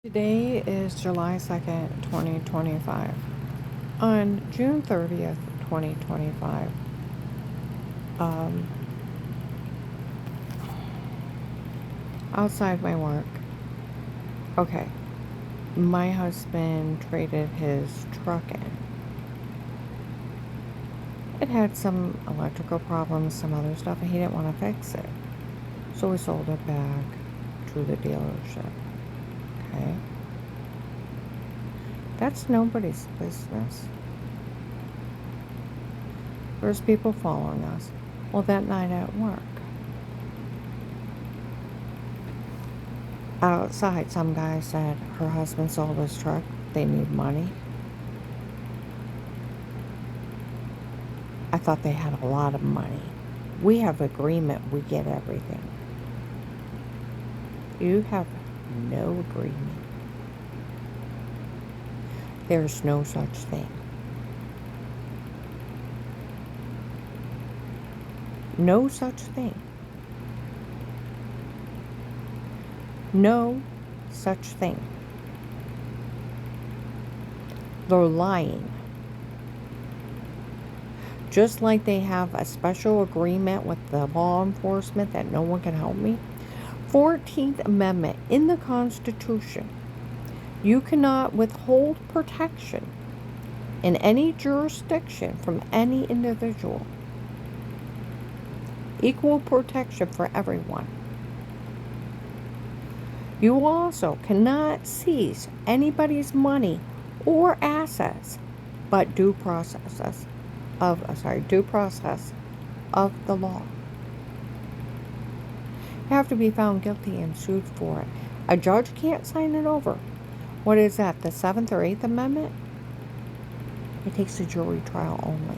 Today is July 2nd, 2025. On June 30th, 2025, um, outside my work, okay, my husband traded his truck in. It had some electrical problems, some other stuff, and he didn't want to fix it. So we sold it back to the dealership. Okay? That's nobody's business. There's people following us. Well, that night at work, outside, some guy said her husband sold his truck. They need money. I thought they had a lot of money. We have agreement. We get everything. You have no agreement. There's no such thing. No such thing. No such thing. They're lying. Just like they have a special agreement with the law enforcement that no one can help me. 14th Amendment in the Constitution. You cannot withhold protection in any jurisdiction from any individual. Equal protection for everyone. You also cannot seize anybody's money or assets but due process of the law. You have to be found guilty and sued for it. A judge can't sign it over. What is that, the 7th or 8th Amendment? It takes a jury trial only.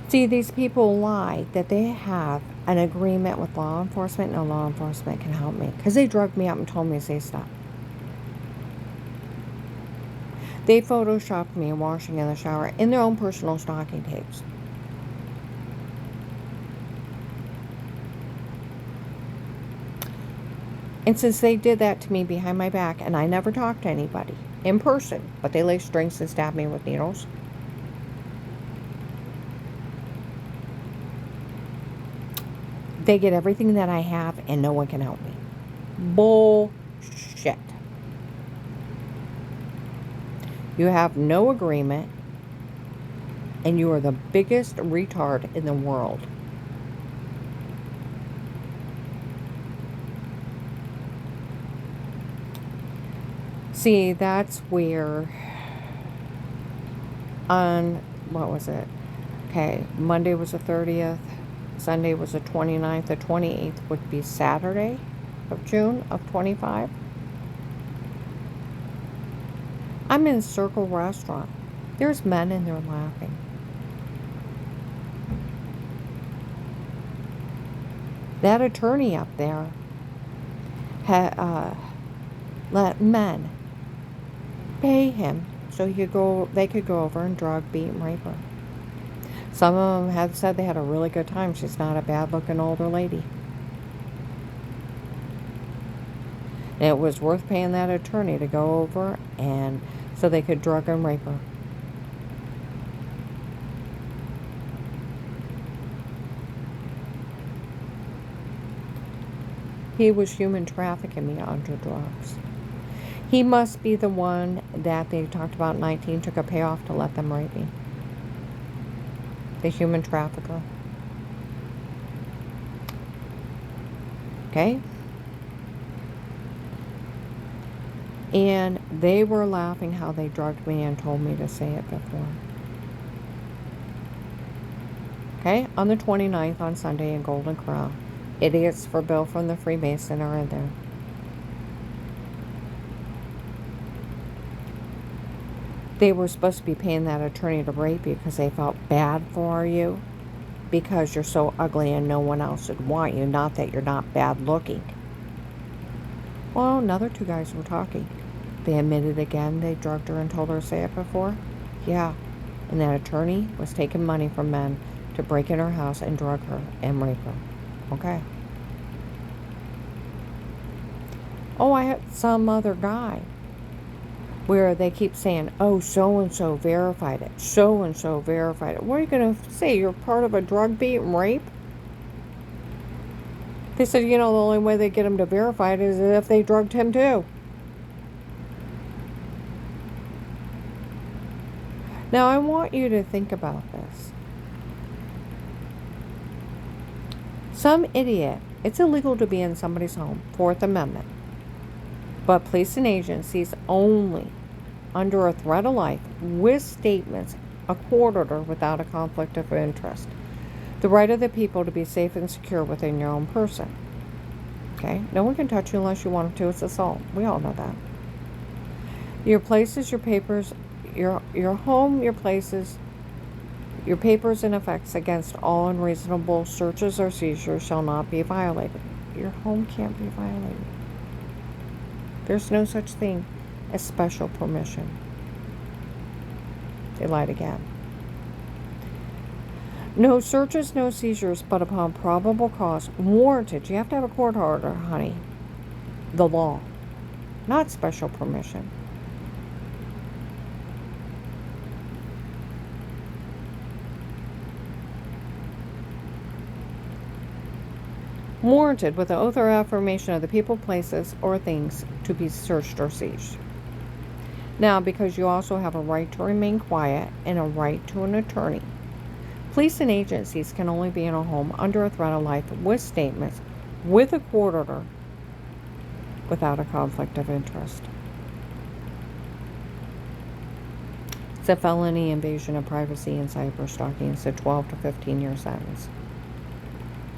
See, these people lie that they have an agreement with law enforcement. No law enforcement can help me because they drugged me up and told me to say stop. They photoshopped me washing in the shower in their own personal stocking tapes. And since they did that to me behind my back, and I never talked to anybody in person, but they laced strings and stabbed me with needles. They get everything that I have and no one can help me. Bullshit. You have no agreement and you are the biggest retard in the world. See, that's where on, what was it? Okay, Monday was the 30th. Sunday was the 29th. The 28th would be Saturday of June of 25. I'm in Circle Restaurant. There's men in there laughing. That attorney up there let men pay him so they could go over and drug, beat, and rape her. Some of them have said they had a really good time. She's not a bad-looking older lady. And it was worth paying that attorney to go over and so they could drug and rape her. He was human trafficking me onto drugs. He must be the one that they talked about 19 took a payoff to let them rape me. The human trafficker. Okay? And they were laughing how they drugged me and told me to say it before. Okay? On the 29th on Sunday in Golden Corral. Idiots for Bill from the Freemason are in there. They were supposed to be paying that attorney to rape you because they felt bad for you because you're so ugly and no one else would want you, not that you're not bad looking. Well, another two guys were talking. They admitted again they drugged her and told her to say it before. Yeah, and that attorney was taking money from men to break in her house and drug her and rape her. Okay. Oh, I had some other guy where they keep saying, oh, so-and-so verified it. So-and-so verified it. What are you going to say? You're part of a drug beat and rape? They said, the only way they get him to verify it is if they drugged him too. Now, I want you to think about this. Some idiot, it's illegal to be in somebody's home, Fourth Amendment. But police and agencies only under a threat of life with statements, a court order without a conflict of interest. The right of the people to be safe and secure within your own person. Okay? No one can touch you unless you want them to. It's assault. We all know that. Your places, your papers, your home, your places, your papers and effects against all unreasonable searches or seizures shall not be violated. Your home can't be violated. There's no such thing as special permission. They lied again. No searches, no seizures, but upon probable cause, warranted. You have to have a court order, honey. The law, not special permission. Warranted with the oath or affirmation of the people, places, or things to be searched or seized. Now, because you also have a right to remain quiet and a right to an attorney, police and agencies can only be in a home under a threat of life with statements, with a court order, without a conflict of interest. It's a felony invasion of privacy and cyber stalking. It's a 12 to 15-year sentence.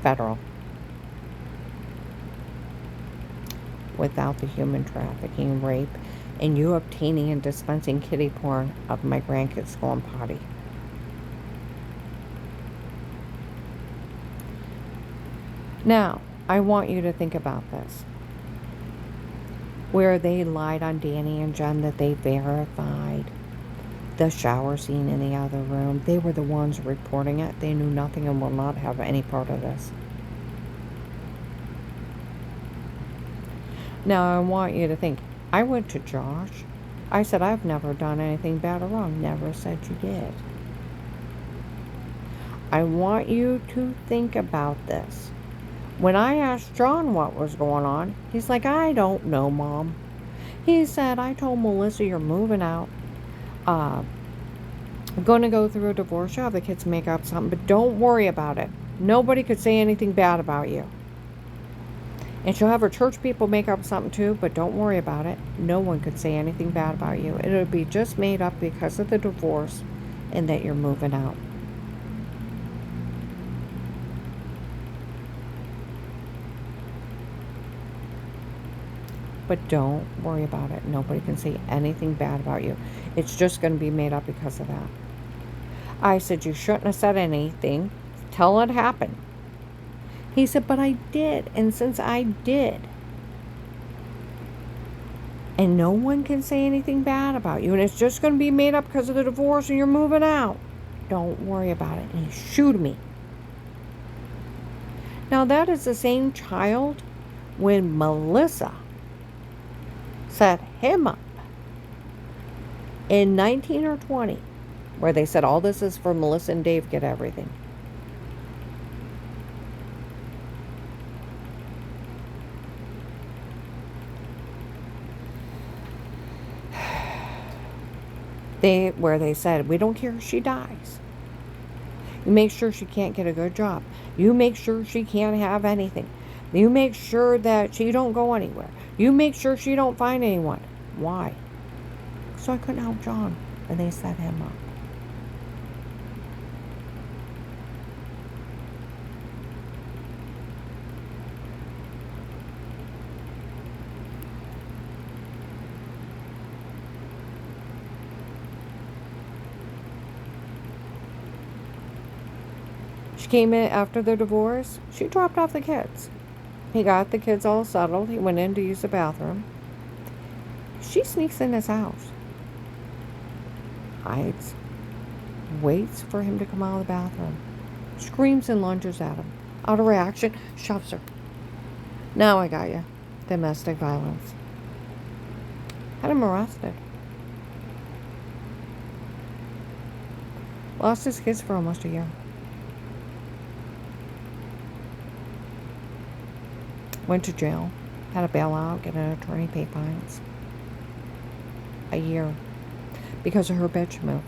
Federal. Without the human trafficking, rape, and you obtaining and dispensing kiddie porn of my grandkids going potty. Now, I want you to think about this. Where they lied on Danny and Jen that they verified the shower scene in the other room. They were the ones reporting it. They knew nothing and will not have any part of this. Now, I want you to think, I went to Josh. I said, I've never done anything bad or wrong. Never said you did. I want you to think about this. When I asked John what was going on, he's like, I don't know, Mom. He said, I told Melissa you're moving out. I'm going to go through a divorce. You'll have the kids make up something, but don't worry about it. Nobody could say anything bad about you. And she'll have her church people make up something too, but don't worry about it. No one could say anything bad about you. It'll be just made up because of the divorce and that you're moving out. But don't worry about it. Nobody can say anything bad about you. It's just going to be made up because of that. I said, you shouldn't have said anything till it happened. He said, but I did. And since I did, and no one can say anything bad about you, and it's just going to be made up because of the divorce and you're moving out, don't worry about it. And he shooed me. Now, that is the same child when Melissa set him up in 19 or 20, where they said, all this is for Melissa and Dave get everything. Where they said, we don't care if she dies. You make sure she can't get a good job. You make sure she can't have anything. You make sure that she don't go anywhere. You make sure she don't find anyone. Why? So I couldn't help John. And they set him up. She came in after the divorce. She dropped off the kids. He got the kids all settled. He went in to use the bathroom. She sneaks in his house. Hides. Waits for him to come out of the bathroom. Screams and lunges at him. Out of reaction, shoves her. Now I got you. Domestic violence. Had him arrested. Lost his kids for almost a year. Went to jail. Had a bailout, get an attorney, pay fines. A year. Because of her bitch move.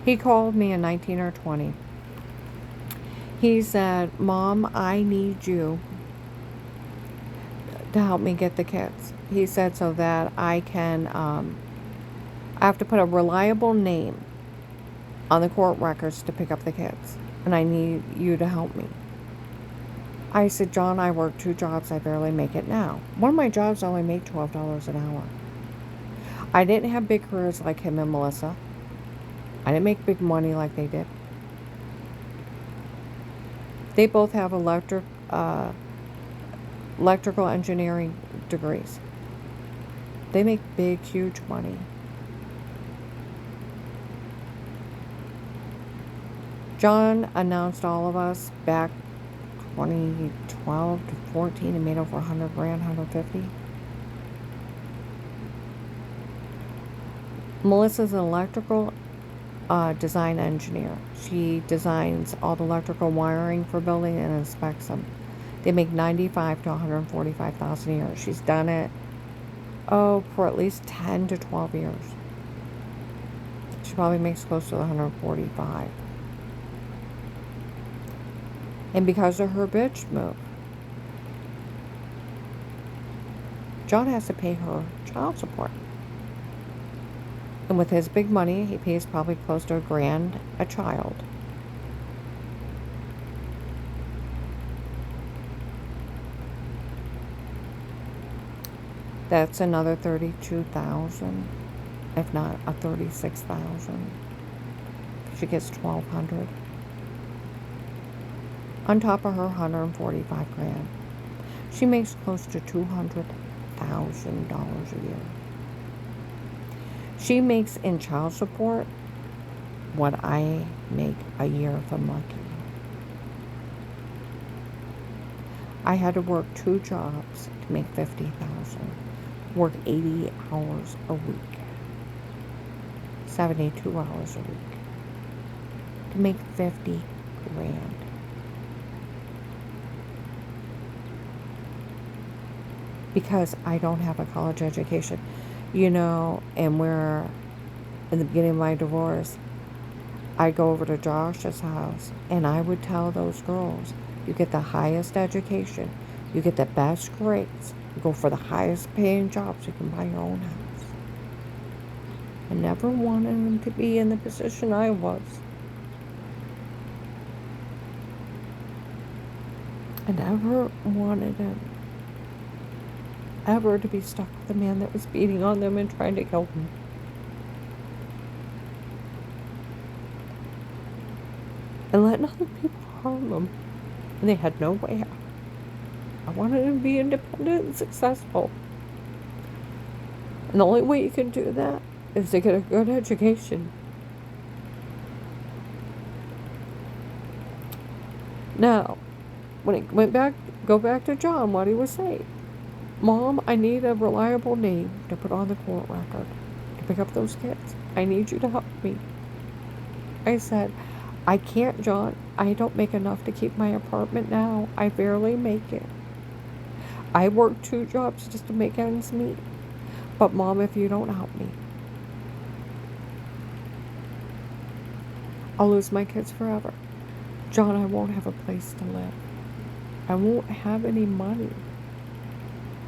He called me in 19 or 20. He said, Mom, I need you to help me get the kids. He said so that I can, I have to put a reliable name on the court records to pick up the kids. And I need you to help me. I said, John, I work 2 jobs. I barely make it now. One of my jobs only made $12 an hour. I didn't have big careers like him and Melissa. I didn't make big money like they did. They both have electrical engineering degrees. They make big, huge money. John announced all of us back 2012 to 14 and made over 100 grand, 150. Melissa's an electrical design engineer. She designs all the electrical wiring for building and inspects them. They make $95,000 to $145,000 a year. She's done it, for at least 10 to 12 years. She probably makes close to 145. And because of her bitch move, John has to pay her child support. And with his big money, he pays probably close to $1,000 a child. That's another $32,000, if not a $36,000. She gets $1,200. On top of her 145 grand. She makes close to $200,000 a year. She makes in child support what I make a year if I'm lucky. I had to work 2 jobs to make $50,000. Work 80 hours a week. 72 hours a week. To make 50 grand. Because I don't have a college education. And we're in the beginning of my divorce, I'd go over to Josh's house and I would tell those girls, you get the highest education, you get the best grades, you go for the highest paying jobs, you can buy your own house. I never wanted them to be in the position I was. I never wanted them ever to be stuck with a man that was beating on them and trying to kill them. And letting other people harm them. And they had no way out. I wanted them to be independent and successful. And the only way you can do that is to get a good education. Now, when it go back to John, what he was saying. Mom, I need a reliable name to put on the court record to pick up those kids. I need you to help me. I said, I can't, John. I don't make enough to keep my apartment now. I barely make it. I work 2 jobs just to make ends meet. But Mom, if you don't help me, I'll lose my kids forever. John, I won't have a place to live. I won't have any money.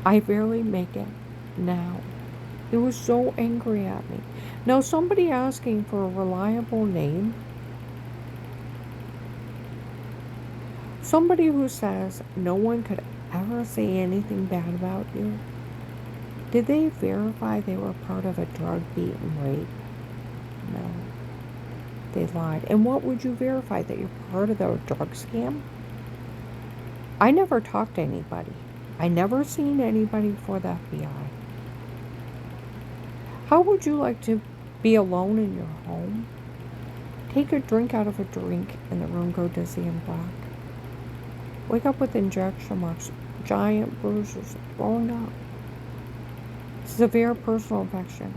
I barely make it now. He was so angry at me. Now, somebody asking for a reliable name, somebody who says no one could ever say anything bad about you, did they verify they were part of a drug, beat, and rape? No. They lied. And what would you verify? That you're part of the drug scam? I never talked to anybody. I never seen anybody for the FBI. How would you like to Be alone in your home. Take a drink out of a drink in the room, go dizzy and black. Wake up with injection marks, giant bruises, blown up. Severe personal infection.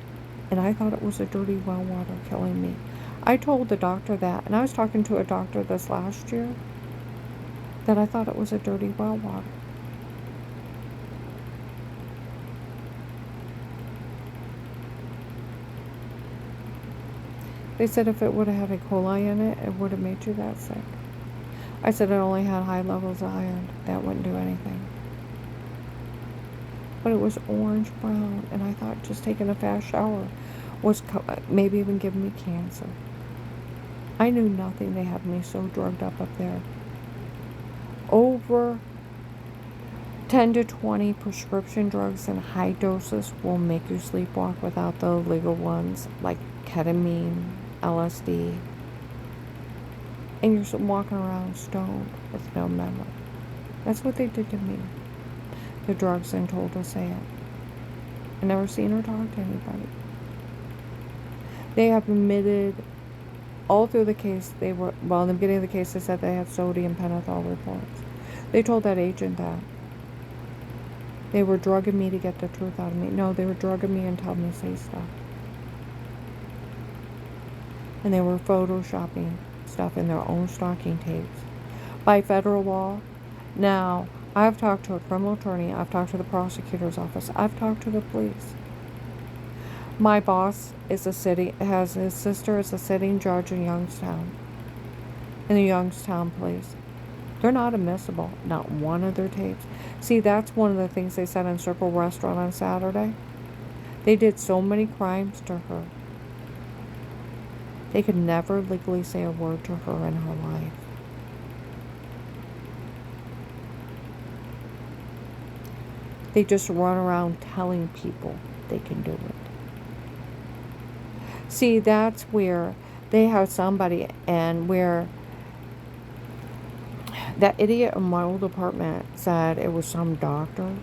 And I thought it was a dirty well water killing me. I told the doctor that, and I was talking to a doctor this last year, that I thought it was a dirty well water. They said if it would have had E. coli in it, it would have made you that sick. I said it only had high levels of iron. That wouldn't do anything. But it was orange brown, and I thought just taking a fast shower was maybe even giving me cancer. I knew nothing. They had me so drugged up there. Over 10 to 20 prescription drugs in high doses will make you sleepwalk without the legal ones, like ketamine, LSD. And you're walking around stoned with no memory. That's what they did to me. The drugs and told to say it. I never seen her talk to anybody. They have admitted all through the case, in the beginning of the case, they said they had sodium pentothal reports. They told that agent that. They were drugging me to get the truth out of me. No, they were drugging me and telling me to say stuff. And they were photoshopping stuff in their own stocking tapes. By federal law. Now, I've talked to a criminal attorney. I've talked to the prosecutor's office. I've talked to the police. My boss his sister is a sitting judge in Youngstown. In the Youngstown police. They're not admissible. Not one of their tapes. See, that's one of the things they said in Circle Restaurant on Saturday. They did so many crimes to her. They could never legally say a word to her in her life. They just run around telling people they can do it. See, that's where they have somebody, and where that idiot in my old apartment said it was some doctor.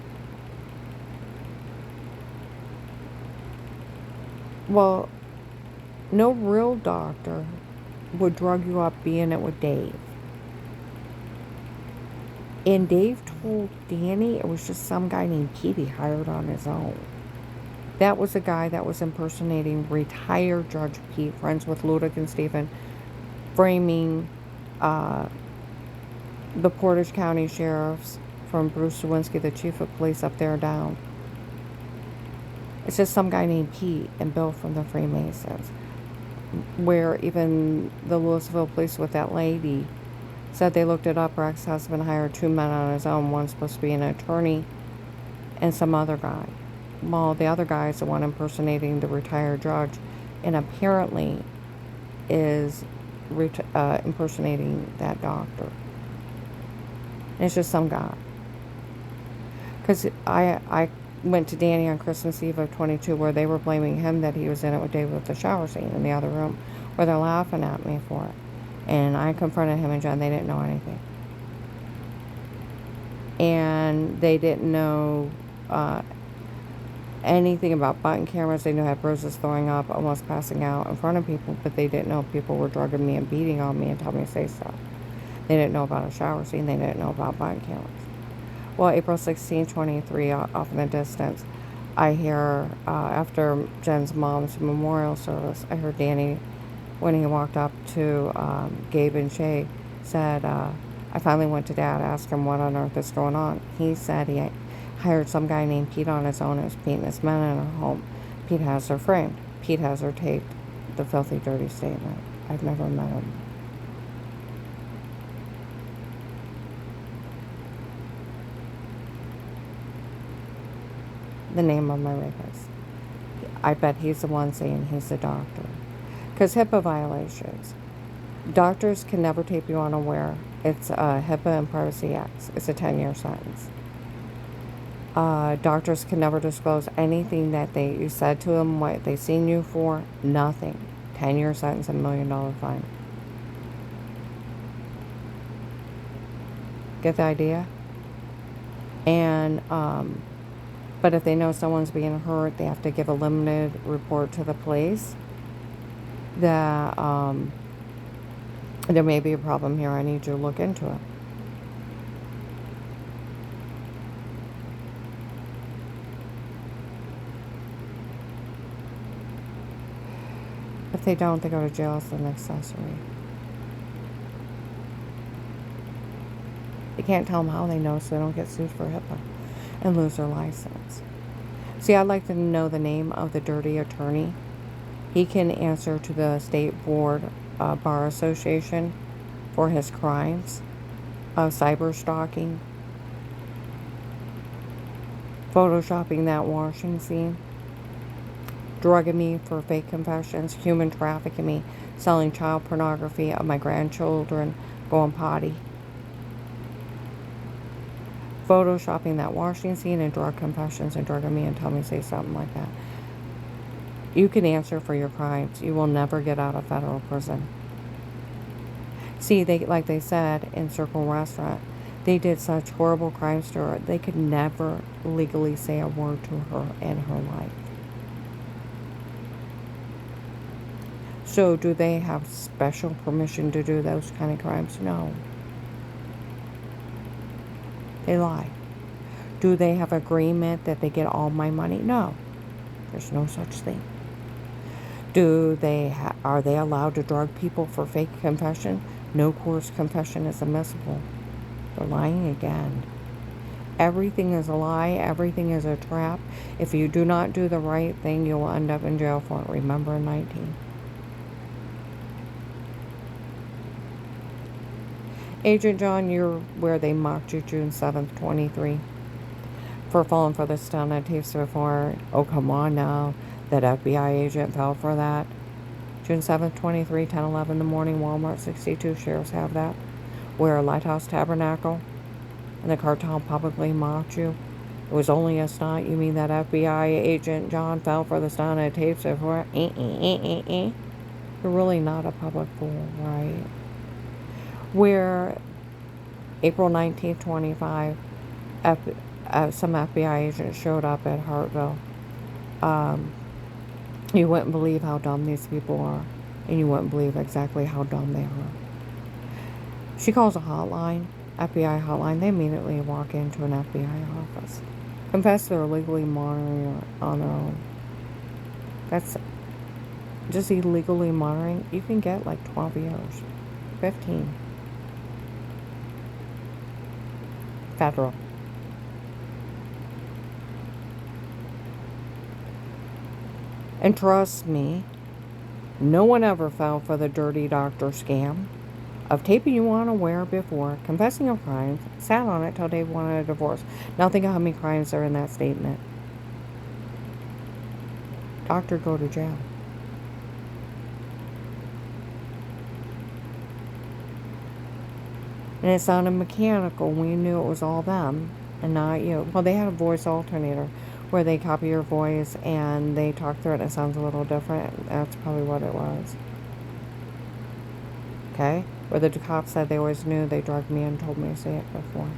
Well, no real doctor would drug you up being it with Dave. And Dave told Danny it was just some guy named Pete he hired on his own. That was a guy that was impersonating retired Judge Pete, friends with Ludick and Stephen, framing the Portage County sheriffs from Bruce Lewinsky, the chief of police up there down. It's just some guy named Pete and Bill from the Freemasons. Where even the Louisville police with that lady said they looked it up. Her ex-husband hired 2 men on his own. One's supposed to be an attorney and some other guy. Well, the other guy is the one impersonating the retired judge, and apparently is impersonating that doctor. And it's just some guy. Because I went to Danny on Christmas Eve of 22 where they were blaming him that he was in it with David with the shower scene in the other room, where they're laughing at me for it. And I confronted him and John. They didn't know anything. And they didn't know anything about button cameras. They knew I had bruises, throwing up, almost passing out in front of people, but they didn't know people were drugging me and beating on me and telling me to say stuff. They didn't know about a shower scene. They didn't know about button cameras. Well, April 16, 23, off in the distance, I hear, after Jen's mom's memorial service, I heard Danny, when he walked up to Gabe and Shay, said, I finally went to Dad, asked him what on earth is going on. He said he hired some guy named Pete on his own, and was beating his men in her home. Pete has her framed. Pete has her taped. The filthy, dirty statement. I've never met him. The name of my rapist. I bet he's the one saying he's the doctor. Because HIPAA violations. Doctors can never tape you unaware. It's HIPAA and Privacy Acts. It's a 10-year sentence. Doctors can never disclose anything that you said to them, what they seen you for. Nothing. 10-year sentence and $1 million fine. Get the idea? And but if they know someone's being hurt, they have to give a limited report to the police. that there may be a problem here. I need you to look into it. If they don't, they go to jail as an accessory. You can't tell them how they know so they don't get sued for HIPAA and lose their license. See, I'd like to know the name of the dirty attorney. He can answer to the State Board Bar Association for his crimes of cyber stalking, photoshopping that washing scene, drugging me for fake confessions, human trafficking me, selling child pornography of my grandchildren going potty, photoshopping that washing scene and drug confessions and drugging me and tell me to say something like that. You can answer for your crimes. You will never get out of federal prison. See, like they said in Circle Restaurant, they did such horrible crimes to her, they could never legally say a word to her in her life. So do they have special permission to do those kind of crimes? No. They lie. Do they have agreement that they get all my money? No. There's no such thing. Are they allowed to drug people for fake confession? No coerced confession is admissible. They're lying again. Everything is a lie. Everything is a trap. If you do not do the right thing, you will end up in jail for it. Remember in 19. Agent John, you're where they mocked you June 7th, 23. For falling for the stun on tapes before. Oh, come on now. That FBI agent fell for that. June 7th, 23, 10:11 in the morning, Walmart 62. Sheriffs have that. Where a Lighthouse Tabernacle and the cartel publicly mocked you. It was only a stunt. You mean that FBI agent John fell for the stunt on tapes before? You're really not a public fool, right? Where April 19th, 25, some FBI agents showed up at Hartville. You wouldn't believe how dumb these people are, and you wouldn't believe exactly how dumb they are. She calls a hotline, FBI hotline. They immediately walk into an FBI office. Confess they're illegally monitoring her on their own. That's just illegally monitoring. You can get like 12 years, 15. Federal. And trust me, no one ever fell for the dirty doctor scam of taping you unaware before, confessing your crimes, sat on it till they wanted a divorce. Now think of how many crimes are in that statement. Doctor, go to jail. And it sounded mechanical. We knew it was all them and not you. Well, they had a voice alternator where they copy your voice and they talk through it and it sounds a little different. That's probably what it was. Okay? Where the cops said they always knew, they drugged me and told me to say it before.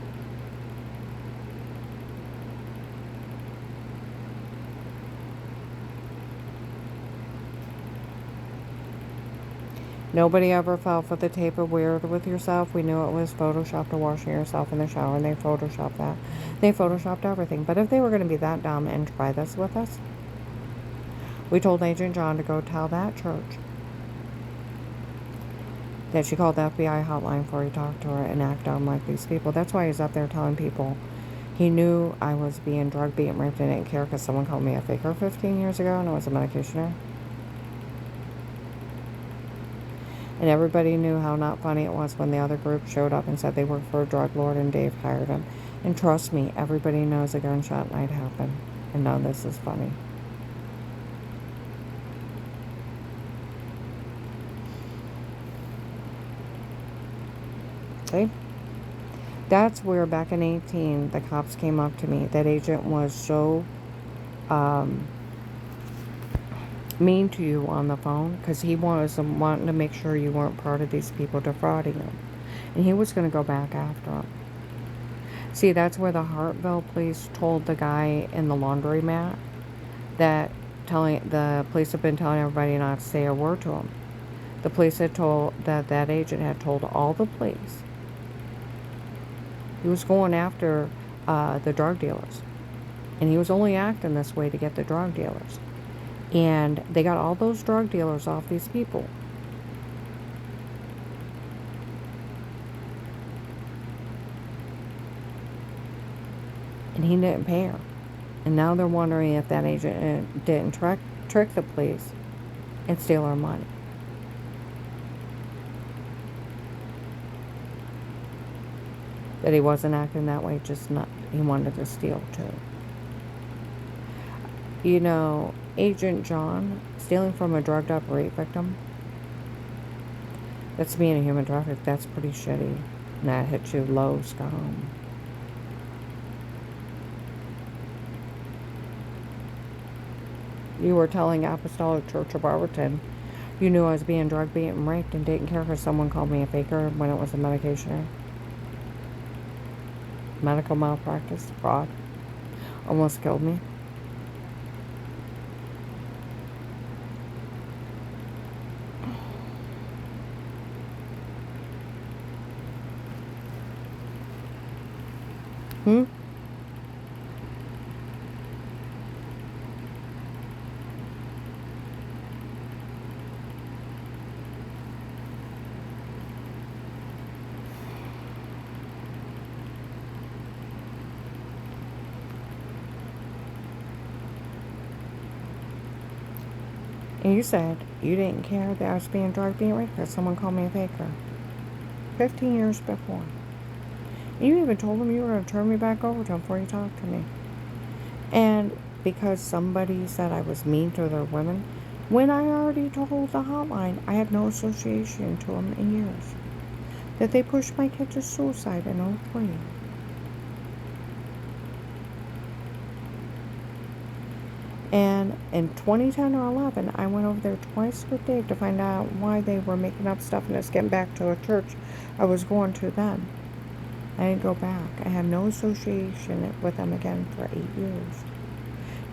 Nobody ever fell for the tape of Weird with Yourself. We knew it was photoshopped to washing yourself in the shower, and they photoshopped that. They photoshopped everything. But if they were going to be that dumb and try this with us, we told Agent John to go tell that church that she called the FBI hotline before he talked to her and act dumb like these people. That's why he's up there telling people he knew I was being drugged, being raped, and didn't care because someone called me a faker 15 years ago and I was a medicationer. And everybody knew how not funny it was when the other group showed up and said they worked for a drug lord and Dave hired him. And trust me, everybody knows a gunshot might happen. And none of this is funny. Okay? That's where back in 18, the cops came up to me. That agent was so mean to you on the phone because he was wanting to make sure you weren't part of these people defrauding him. And he was going to go back after him. See, that's where the Hartville police told the guy in the laundromat that the police have been telling everybody not to say a word to him. The police had told that agent had told all the police he was going after the drug dealers, and he was only acting this way to get the drug dealers. And they got all those drug dealers off these people. And he didn't pay her. And now they're wondering if that agent didn't trick the police and steal our money. That he wasn't acting that way, just not, he wanted to steal too. You know, Agent John, stealing from a drugged up rape victim, that's being a human traffic, that's pretty shitty. And that hits you low, scum. You were telling Apostolic Church of Barberton you knew I was being drugged, beaten, and raped, and didn't care because someone called me a faker when it was a medication. Medical malpractice, fraud, almost killed me. Hmm? And you said you didn't care that I was being drugged, being raped because someone called me a faker. 15 years before. And you even told them you were going to turn me back over to them before you talked to me. And because somebody said I was mean to their women, when I already told the hotline I had no association to them in years. That they pushed my kid to suicide in 2003. And in 2010 or 11, I went over there twice with Dave to find out why they were making up stuff and it's getting back to a church I was going to then. I didn't go back. I had no association with them again for 8 years.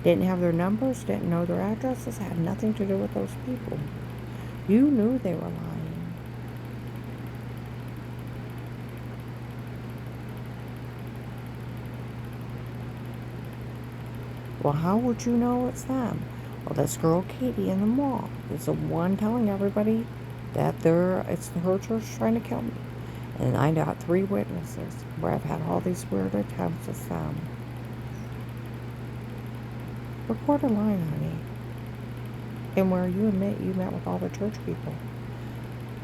Didn't have their numbers, didn't know their addresses, had nothing to do with those people. You knew they were lying. Well, how would you know it's them? Well, this girl Katie in the mall is the one telling everybody that it's her church trying to kill me. And I got 3 witnesses where I've had all these weird attempts with them. Record a line, honey. And where you admit you met with all the church people.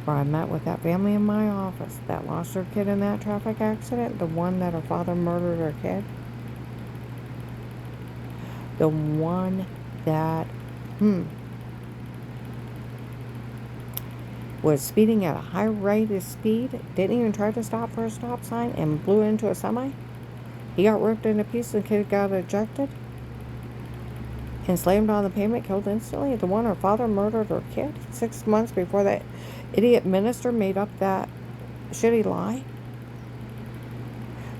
Where I met with that family in my office that lost their kid in that traffic accident. The one that her father murdered her kid. The one that, was speeding at a high rate of speed, didn't even try to stop for a stop sign, and blew into a semi. He got ripped into pieces, and the kid got ejected and slammed on the pavement, killed instantly. The one her father murdered her kid 6 months before that idiot minister made up that shitty lie.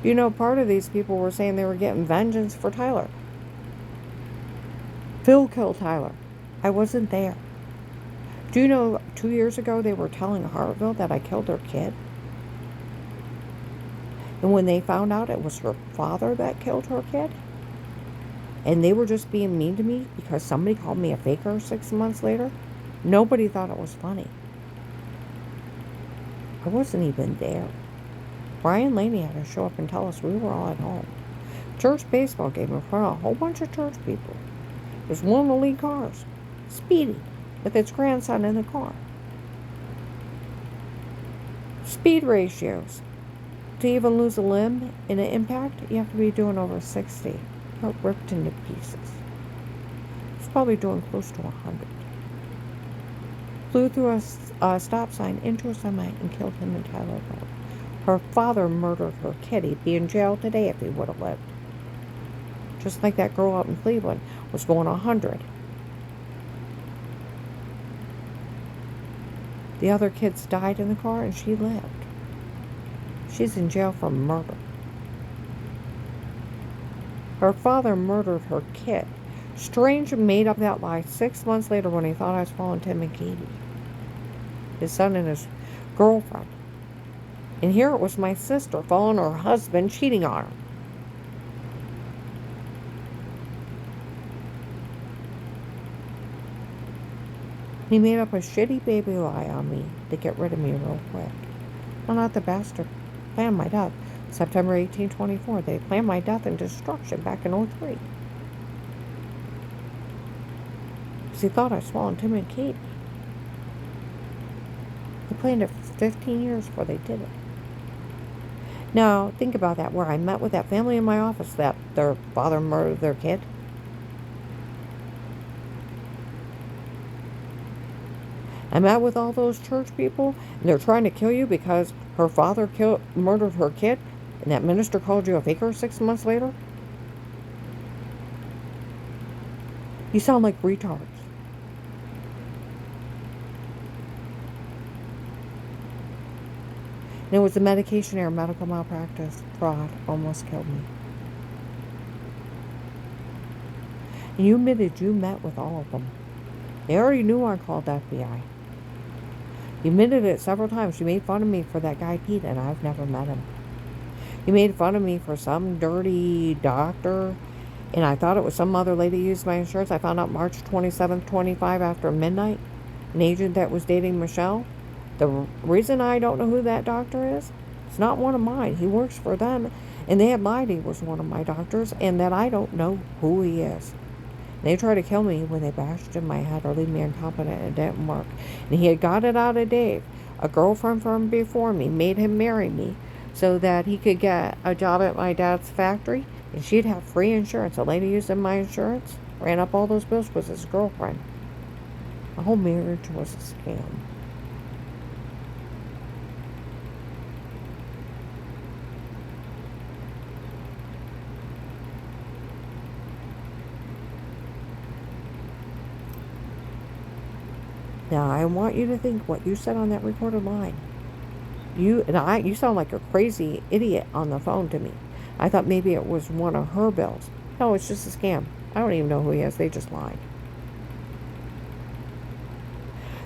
You know, part of these people were saying they were getting vengeance for Tyler. Phil killed Tyler. I wasn't there. Do you know 2 years ago they were telling Hartville that I killed their kid? And when they found out it was her father that killed her kid, and they were just being mean to me because somebody called me a faker 6 months later, nobody thought it was funny. I wasn't even there. Brian Laney had to show up and tell us we were all at home. Church baseball game in front of a whole bunch of church people. There's one of the lead cars, speeding, with its grandson in the car. Speed ratios. To even lose a limb in an impact, you have to be doing over 60. Got ripped into pieces. He's probably doing close to 100. Flew through a stop sign into a semi and killed him in Tyler Road. Her father murdered her kid. He'd be in jail today if he would have lived. Just like that girl out in Cleveland was going 100. The other kids died in the car and she lived. She's in jail for murder. Her father murdered her kid. Strange made up that lie 6 months later when he thought I was following Tim and Katie. his son and his girlfriend. And here it was my sister following her husband, cheating on her. He made up a shitty baby lie on me to get rid of me real quick. Well, not the bastard. Planned my death. September 1824. They planned my death and destruction back in '03. Because he thought I swallowed Tim and Kate. They planned it for 15 years before they did it. Now, think about that, where I met with that family in my office that their father murdered their kid. I met with all those church people, and they're trying to kill you because her father murdered her kid, and that minister called you a faker 6 months later? You sound like retards. And it was the medication error, medical malpractice, fraud, almost killed me. And you admitted you met with all of them. They already knew I called the FBI. You admitted it several times. You made fun of me for that guy Pete, and I've never met him. You made fun of me for some dirty doctor, and I thought it was some other lady who used my insurance. I found out March 27th, 25 after midnight, an agent that was dating Michelle. The reason I don't know who that doctor is, it's not one of mine. He works for them, and they had lied he was one of my doctors, and that I don't know who he is. They tried to kill me when they bashed in my head or leave me incompetent, and it didn't work. And he had got it out of Dave. A girlfriend from before me made him marry me so that he could get a job at my dad's factory, and she'd have free insurance. A lady using my insurance ran up all those bills was his girlfriend. The whole marriage was a scam. Now, I want you to think what you said on that recorded line. You sound like a crazy idiot on the phone to me. I thought maybe it was one of her bills. No, it's just a scam. I don't even know who he is. They just lied.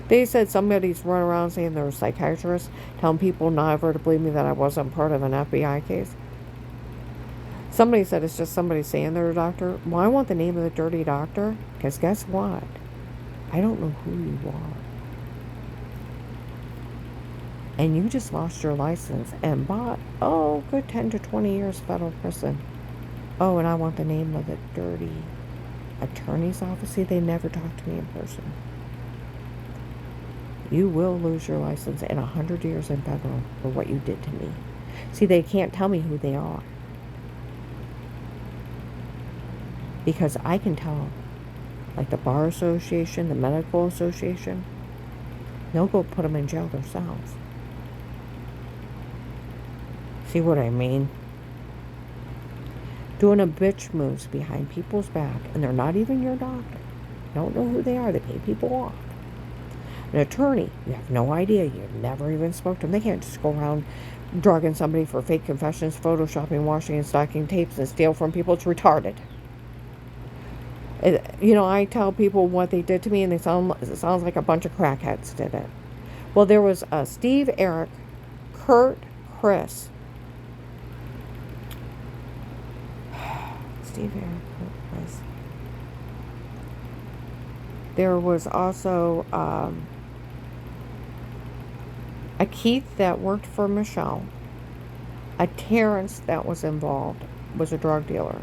They said somebody's run around saying they're a psychiatrist, telling people never to believe me that I wasn't part of an FBI case. Somebody said it's just somebody saying they're a doctor. Well, I want the name of the dirty doctor, because guess what? I don't know who you are. And you just lost your license and bought, good 10 to 20 years federal prison. Oh, and I want the name of the dirty attorney's office. See, they never talk to me in person. You will lose your license in 100 years in federal for what you did to me. See, they can't tell me who they are. Because I can tell. Like the Bar Association, the Medical Association, they'll go put them in jail themselves. See what I mean? Doing a bitch moves behind people's back, and they're not even your doctor. You don't know who they are. They pay people off. An attorney, you have no idea. You've never even spoke to them. They can't just go around drugging somebody for fake confessions, photoshopping, washing, and stocking tapes, and steal from people. It's retarded. I tell people what they did to me, and it sounds like a bunch of crackheads did it. Well, there was Steve, Eric, Kurt, Chris. Steve, Eric, Kurt, Chris. There was also a Keith that worked for Michelle. A Terrence that was involved, was a drug dealer.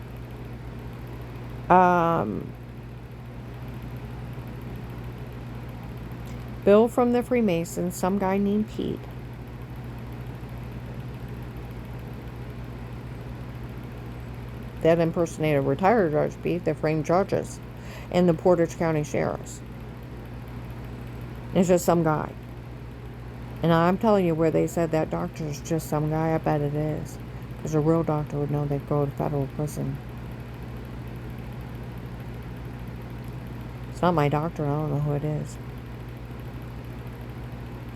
Bill from the Freemasons, some guy named Pete. That impersonated retired Judge Pete, the framed judges, and the Portage County sheriffs. It's just some guy. And I'm telling you, where they said that doctor's just some guy, I bet it is. Because a real doctor would know they'd go to federal prison. It's not my doctor, I don't know who it is.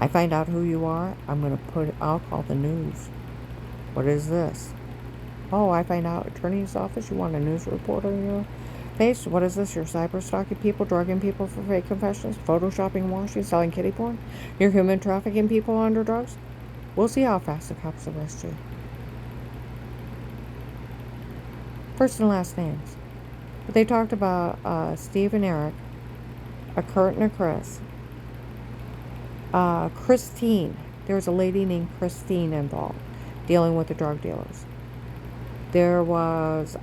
I find out who you are, I'll call the news. What is this? Oh, I find out attorney's office, you want a news reporter here? Face, what is this? You're cyber stalking people, drugging people for fake confessions, photoshopping, washing, selling kitty porn? You're human trafficking people under drugs? We'll see how fast the cops arrest you. First and last names. But they talked about Steve and Eric, a Kurt and a Chris, Christine. There was a lady named Christine involved, dealing with the drug dealers. There was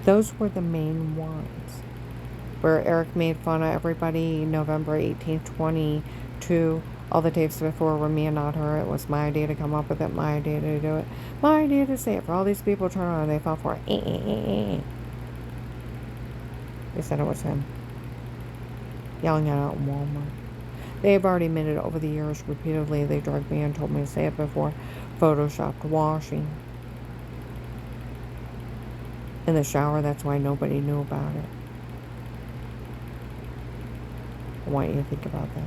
those were the main ones. Where Eric made fun of everybody November 18th, 22. All the tapes before were me and not her. It was my idea to come up with it, my idea to do it, my idea to say it. For all these people turn around, they fell for it. They said it was him. Yelling it out in Walmart. They've already admitted over the years repeatedly they drugged me and told me to say it before. Photoshopped washing. In the shower, that's why nobody knew about it. I want you to think about that.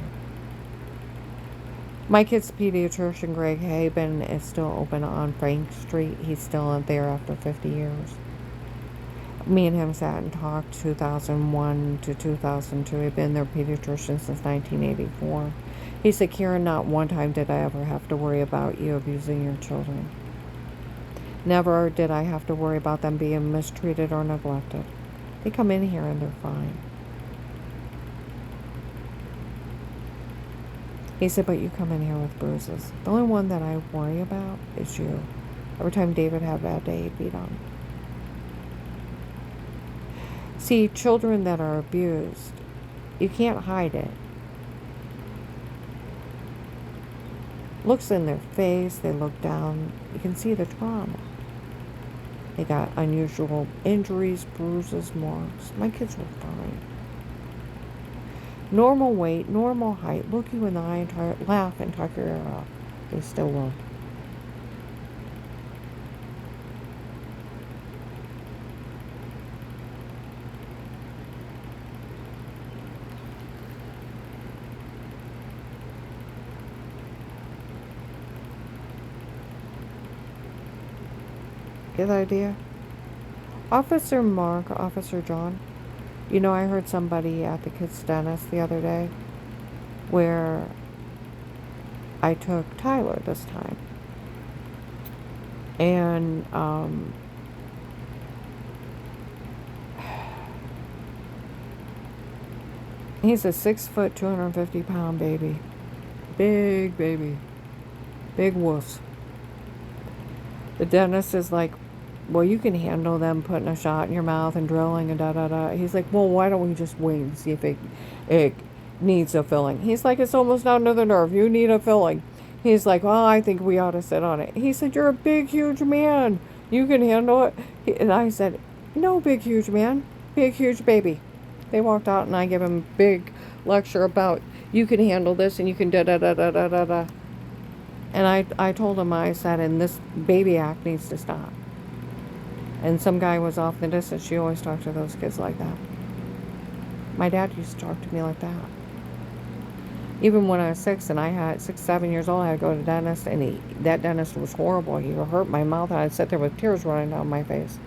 My kid's pediatrician, Greg Haben, is still open on Frank Street. He's still there after 50 years. Me and him sat and talked 2001 to 2002. He'd been their pediatrician since 1984. He said, Karen, not one time did I ever have to worry about you abusing your children. Never did I have to worry about them being mistreated or neglected. They come in here and they're fine. He said, but you come in here with bruises. The only one that I worry about is you. Every time David had a bad day, he'd beat on him. See, children that are abused, you can't hide it. Looks in their face, they look down, you can see the trauma. They got unusual injuries, bruises, marks. My kids were fine. Normal weight, normal height, look you in the eye and laugh and tuck your ear out. They still won't. Get the idea? Officer Mark, Officer John. You know, I heard somebody at the kids' dentist the other day where I took Tyler this time. And he's a 6 foot, 250 pound baby. Big baby. Big wuss. The dentist is like, well, you can handle them putting a shot in your mouth and drilling and da-da-da. He's like, well, why don't we just wait and see if it needs a filling? He's like, it's almost down to the nerve. You need a filling. He's like, well, I think we ought to sit on it. He said, you're a big, huge man. You can handle it. And I said, no, big, huge man. Big, huge baby. They walked out and I gave him a big lecture about you can handle this and you can da-da-da-da-da-da-da. And I told him, I said, and this baby act needs to stop. And some guy was off in the distance. She always talked to those kids like that. My dad used to talk to me like that. Even when I was 6 and I had 6, 7 years old, I had to go to the dentist, and that dentist was horrible. He would hurt my mouth, and I'd sit there with tears running down my face.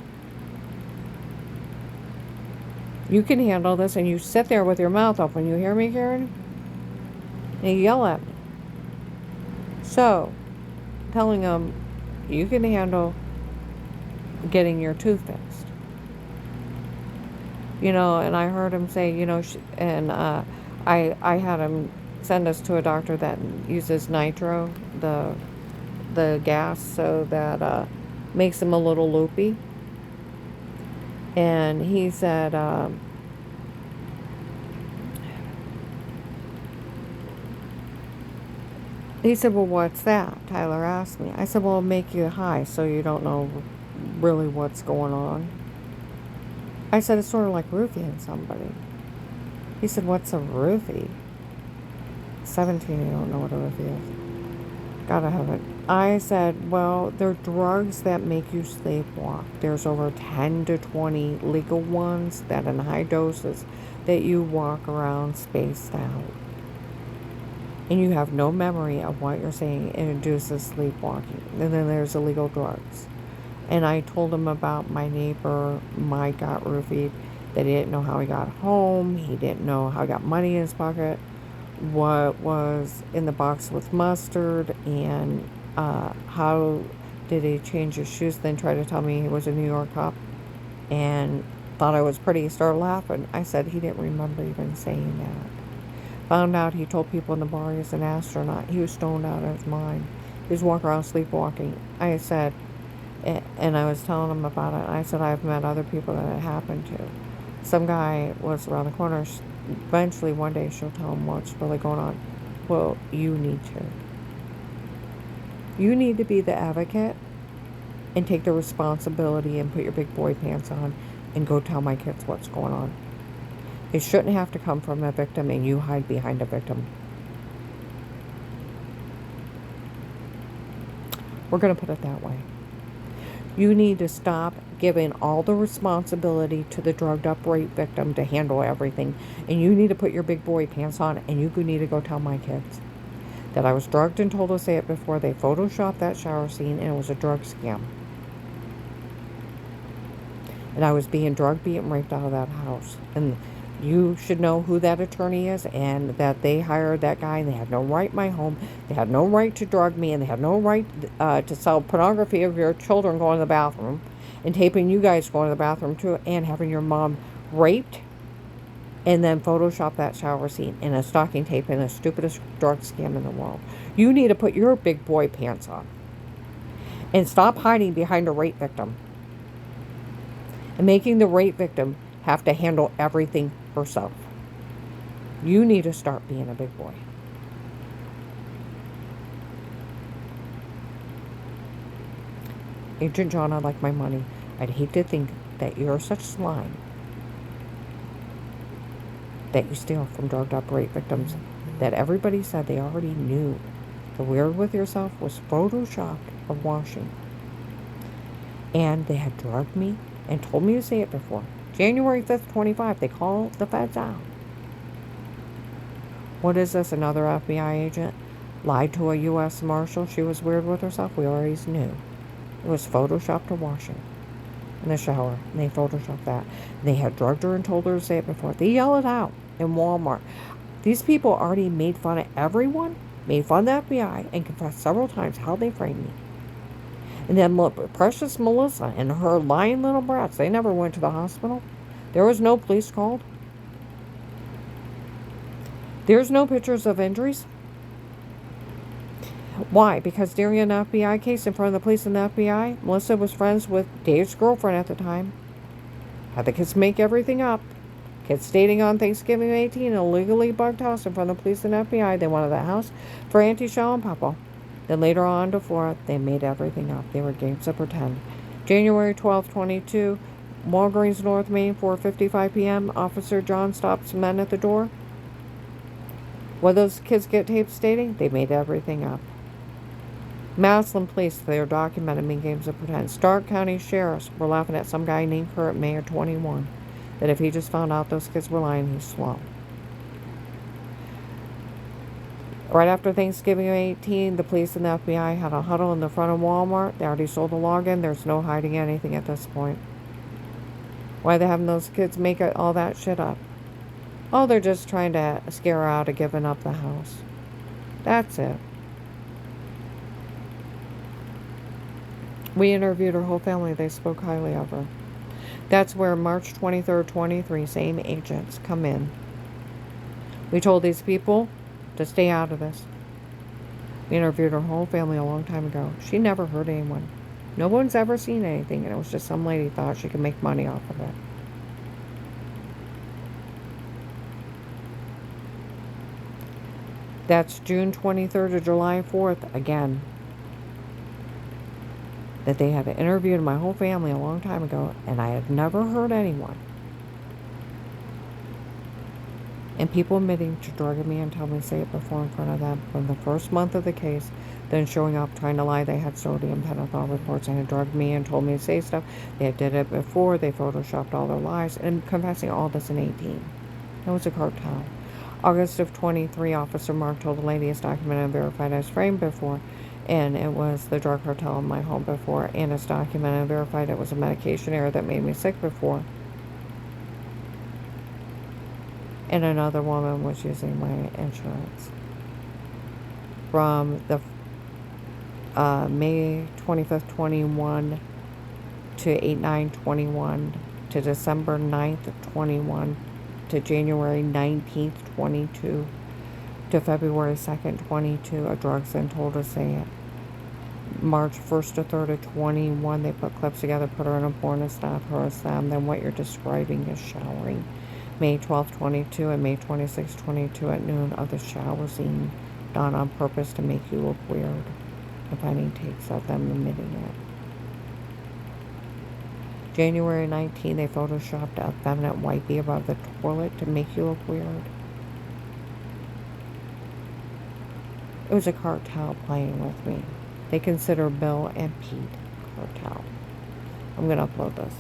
You can handle this, and you sit there with your mouth open. You hear me, Karen? And you yell at me. So, telling him, you can handle getting your tooth fixed. You know, and I heard him say, you know, I had him send us to a doctor that uses nitro, the gas, so that makes him a little loopy. And he said, well, what's that? Tyler asked me. I said, well, it'll make you high so you don't know really what's going on. I said, it's sort of like roofing somebody. He said, what's a roofie? 17, you don't know what a roofie is. Gotta have it. I said, well, they're drugs that make you sleepwalk. There's over 10 to 20 legal ones that in high doses that you walk around spaced out. And you have no memory of what you're saying. It induces sleepwalking. And then there's illegal drugs. And I told him about my neighbor, Mike, got roofied, that he didn't know how he got home. He didn't know how he got money in his pocket, what was in the box with mustard, and how did he change his shoes, then try to tell me he was a New York cop, and thought I was pretty. He started laughing. I said he didn't remember even saying that. Found out he told people in the bar he was an astronaut. He was stoned out of his mind. He was walking around sleepwalking. I said, and I was telling him about it. I said, I've met other people that it happened to. Some guy was around the corner. Eventually, one day, she'll tell him what's really going on. Well, you need to. You need to be the advocate and take the responsibility and put your big boy pants on and go tell my kids what's going on. It shouldn't have to come from a victim and you hide behind a victim. We're going to put it that way. You need to stop giving all the responsibility to the drugged up rape victim to handle everything. And you need to put your big boy pants on and you need to go tell my kids that I was drugged and told to say it before they photoshopped that shower scene and it was a drug scam. And I was being drugged, being raped out of that house. And you should know who that attorney is and that they hired that guy and they had no right in my home. They had no right to drug me and they had no right to sell pornography of your children going to the bathroom and taping you guys going to the bathroom too and having your mom raped and then Photoshop that shower scene in a stocking tape in the stupidest drug scam in the world. You need to put your big boy pants on and stop hiding behind a rape victim and making the rape victim have to handle everything herself. You need to start being a big boy. Agent John, I'd like my money. I'd hate to think that you're such slime that you steal from drugged up rape victims that everybody said they already knew. The Weird With Yourself was photoshopped of washing. And they had drugged me and told me to say it before. January 5th, 25, they called the feds out. What is this, another FBI agent? Lied to a U.S. Marshal she was weird with herself? We always knew. It was photoshopped to washing in the shower. And they photoshopped that. And they had drugged her and told her to say it before. They yell it out in Walmart. These people already made fun of everyone, made fun of the FBI, and confessed several times how they framed me. And then look, precious Melissa and her lying little brats, they never went to the hospital. There was no police called. There's no pictures of injuries. Why? Because during an FBI case in front of the police and the FBI, Melissa was friends with Dave's girlfriend at the time. Had the kids make everything up. Kids dating on Thanksgiving 18, illegally bugged house in front of the police and FBI. They wanted that house for Auntie Shell and Papa. Then later on to Florida, they made everything up. They were games of pretend. January 12, 22, Walgreens, North Main, 4:55 p.m. Officer John stops men at the door. What those kids get taped stating? They made everything up. Massillon Police, they are documented in games of pretend. Stark County Sheriffs were laughing at some guy named Kurt, Mayor 21, that if he just found out those kids were lying, he's slow. Right after Thanksgiving 18, the police and the FBI had a huddle in the front of Walmart. They already sold the login. There's no hiding anything at this point. Why are they having those kids make all that shit up? Oh, they're just trying to scare her out of giving up the house. That's it. We interviewed her whole family. They spoke highly of her. That's where March 23rd, 23, same agents come in. We told these people to stay out of this. We interviewed her whole family a long time ago. She never hurt anyone. No one's ever seen anything, and it was just some lady thought she could make money off of it. That's June 23rd to July 4th, again, that they had interviewed my whole family a long time ago, and I had never heard anyone. and people admitting to drugging me and telling me to say it before in front of them from the first month of the case, then showing up trying to lie they had sodium pentothal reports and had drugged me and told me to say stuff. They had did it before, they photoshopped all their lies, and confessing all this in 18. It was a cartel. August of 23, Officer Mark told the lady it's documented and verified I was framed before, and it was the drug cartel in my home before, and it's documented and verified it was a medication error that made me sick before. And another woman was using my insurance. From the May 25th, 21 to 8/9/21 to December 9th, 21 to January 19th, 22 to February 2nd, 22, a drug then told us say it. March 1st to 3rd of 21, they put clips together, put her in a porn, snap her as them. Then what you're describing is showering. May 12th, 22 and May 26th, 22 at noon of the shower scene done on purpose to make you look weird. And finding takes of them admitting it. January 19th, they photoshopped a feminine wipey above the toilet to make you look weird. It was a cartel playing with me. They consider Bill and Pete cartel. I'm going to upload this.